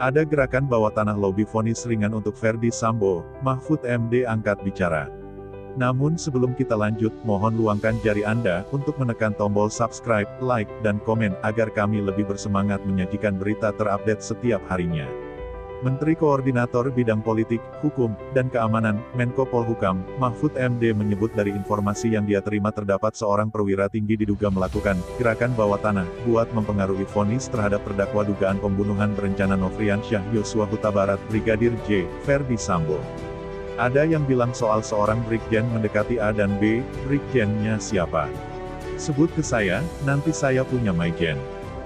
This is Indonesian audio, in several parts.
Ada gerakan bawah tanah lobi vonis ringan untuk Ferdy Sambo, Mahfud MD angkat bicara. Namun sebelum kita lanjut, mohon luangkan jari Anda untuk menekan tombol subscribe, like, dan komen agar kami lebih bersemangat menyajikan berita terupdate setiap harinya. Menteri Koordinator Bidang Politik, Hukum, dan Keamanan, Menko Polhukam, Mahfud MD menyebut dari informasi yang dia terima terdapat seorang perwira tinggi diduga melakukan gerakan bawah tanah buat mempengaruhi vonis terhadap terdakwa dugaan pembunuhan berencana Nofriansyah Yosua Huta Barat Brigadir J. Ferdy Sambo. Ada yang bilang soal seorang Brigjen mendekati A dan B, Brigjennya siapa? Sebut ke saya, nanti saya punya Maijen.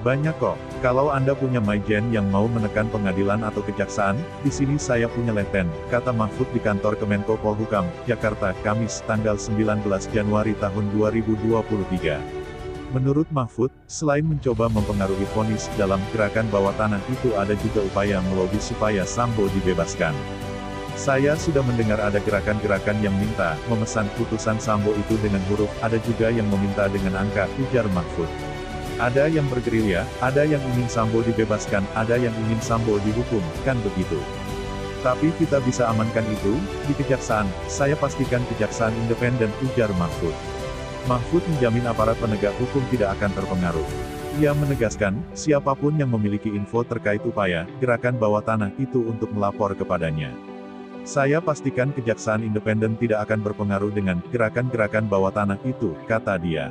Banyak kok, kalau Anda punya Maijen yang mau menekan pengadilan atau kejaksaan, di sini saya punya Leten, kata Mahfud di kantor Kemenko Polhukam, Jakarta, Kamis, tanggal 19 Januari tahun 2023. Menurut Mahfud, selain mencoba mempengaruhi vonis dalam gerakan bawah tanah itu ada juga upaya melobi supaya Sambo dibebaskan. Saya sudah mendengar ada gerakan-gerakan yang minta, memesan putusan Sambo itu dengan huruf, ada juga yang meminta dengan angka, ujar Mahfud. Ada yang bergerilya, ada yang ingin Sambo dibebaskan, ada yang ingin Sambo dihukum, kan begitu. Tapi kita bisa amankan itu, di kejaksaan, saya pastikan kejaksaan independen, ujar Mahfud. Mahfud menjamin aparat penegak hukum tidak akan terpengaruh. Ia menegaskan, siapapun yang memiliki info terkait upaya, gerakan bawah tanah itu untuk melapor kepadanya. Saya pastikan kejaksaan independen tidak akan berpengaruh dengan gerakan-gerakan bawah tanah itu, kata dia.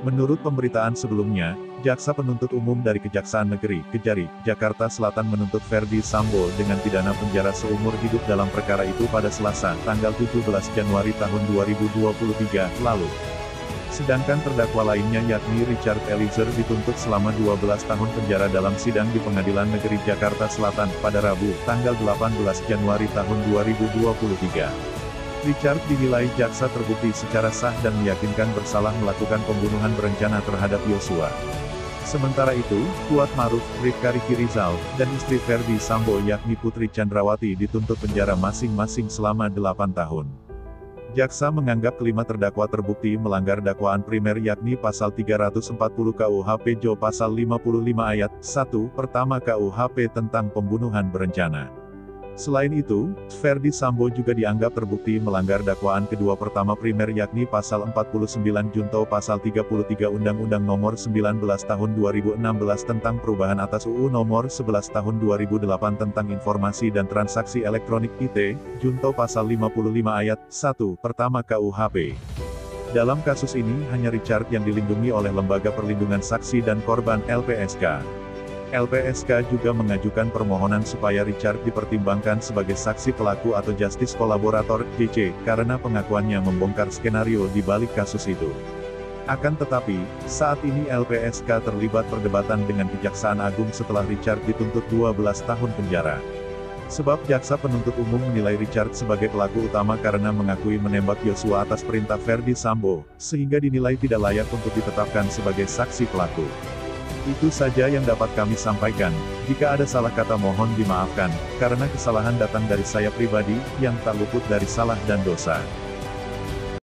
Menurut pemberitaan sebelumnya, Jaksa Penuntut Umum dari Kejaksaan Negeri Kejari, Jakarta Selatan menuntut Ferdy Sambo dengan pidana penjara seumur hidup dalam perkara itu pada Selasa, tanggal 17 Januari tahun 2023 lalu. Sedangkan terdakwa lainnya yakni Richard Eliezer dituntut selama 12 tahun penjara dalam sidang di Pengadilan Negeri Jakarta Selatan pada Rabu, tanggal 18 Januari tahun 2023. Richard dinilai jaksa terbukti secara sah dan meyakinkan bersalah melakukan pembunuhan berencana terhadap Yosua. Sementara itu, Kuat Maruf, Bribka Riki Rizal, dan istri Ferdy Sambo yakni Putri Chandrawati dituntut penjara masing-masing selama 8 tahun. Jaksa menganggap kelima terdakwa terbukti melanggar dakwaan primer yakni pasal 340 KUHP Jo pasal 55 ayat 1 pertama KUHP tentang pembunuhan berencana. Selain itu, Ferdy Sambo juga dianggap terbukti melanggar dakwaan kedua pertama primer yakni pasal 49 junto pasal 33 Undang-Undang Nomor 19 Tahun 2016 tentang perubahan atas UU Nomor 11 Tahun 2008 tentang Informasi dan Transaksi Elektronik IT, junto pasal 55 ayat 1 pertama KUHP. Dalam kasus ini hanya Richard yang dilindungi oleh Lembaga Perlindungan Saksi dan Korban (LPSK). LPSK juga mengajukan permohonan supaya Richard dipertimbangkan sebagai saksi pelaku atau justice kolaborator (JC) karena pengakuannya membongkar skenario di balik kasus itu. Akan tetapi, saat ini LPSK terlibat perdebatan dengan Kejaksaan Agung setelah Richard dituntut 12 tahun penjara. Sebab jaksa penuntut umum menilai Richard sebagai pelaku utama karena mengakui menembak Yosua atas perintah Ferdy Sambo, sehingga dinilai tidak layak untuk ditetapkan sebagai saksi pelaku. Itu saja yang dapat kami sampaikan. Jika ada salah kata mohon dimaafkan, karena kesalahan datang dari saya pribadi, yang tak luput dari salah dan dosa.